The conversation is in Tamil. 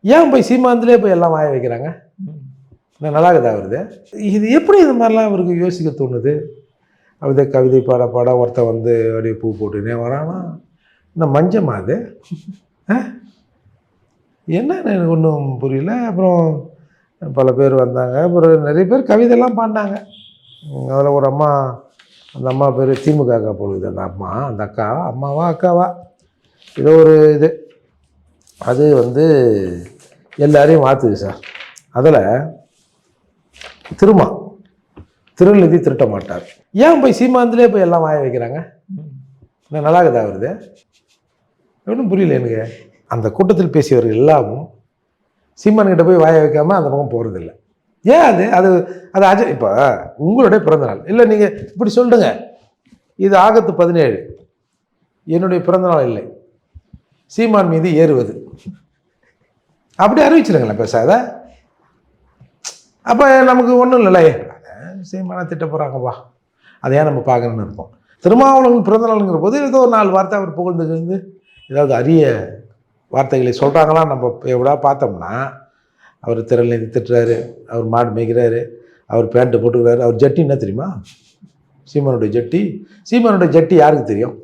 ஏன் போய் சீமாந்திலே போய் எல்லாம் வாய வைக்கிறாங்க? நல்லா இருக்குதா வருது? இது எப்படி இது மாதிரிலாம் அவருக்கு யோசிக்க தோணுது? அப்படியே கவிதை பாட பாட ஒருத்தன் வந்து அப்படியே பூ போட்டுனே வரானா, இந்த மஞ்சமா அது? என்னன்னு எனக்கு ஒன்றும் புரியல. அப்புறம் பல பேர் வந்தாங்க. அப்புறம் நிறைய பேர் கவிதைலாம் பாடினாங்க. அதில் ஒரு அம்மா, அந்த அம்மா பேர் திமுக அக்கா போடுது. அந்த அம்மா, அந்த அக்கா அம்மாவா அக்காவா ஏதோ ஒரு இது, அது வந்து எல்லாரையும் மாற்றுது சார். அதில் திருநிதி திருட்ட மாட்டார். ஏன் போய் சீமாந்திலே போய் எல்லாம் வாய வைக்கிறாங்க? நல்லா இருக்குதா வருது? ஒன்றும் புரியல எனக்கு. அந்த கூட்டத்தில் பேசியவர்கள் எல்லாமும் சீமான்கிட்ட போய் வாய வைக்காமல் அந்த பக்கம் போகிறதில்ல. ஏன் அது அது அது இப்போ உங்களுடைய பிறந்தநாள் இல்லை, நீங்கள் இப்படி சொல்லுங்க, இது ஆகஸ்ட் 17 என்னுடைய பிறந்தநாள் இல்லை, சீமான் மீது ஏறுவது, அப்படி அறிவிச்சிருங்களேன் பேசாத. அப்போ நமக்கு ஒன்றும் இல்லை, சீமானை திட்ட போகிறாங்கப்பா, அதை ஏன் நம்ம பார்க்கணுன்னு இருப்போம். திருமாவளவன் பிறந்தநாளுங்கிற போது ஏதோ ஒரு 4 வார்த்தை அவர் புகழ்ந்துருந்து ஏதாவது அரிய வார்த்தைகளை சொல்கிறாங்களா நம்ம எவ்வளோ பார்த்தோம்னா, அவர் திரள்நிதி திட்டுறாரு, அவர் மாடு மேய்க்கிறாரு, அவர் பேண்ட்டு போட்டுக்கிறாரு. அவர் ஜட்டி என்ன தெரியுமா? சீமானுடைய ஜட்டி. சீமானுடைய ஜட்டி யாருக்கு தெரியும்?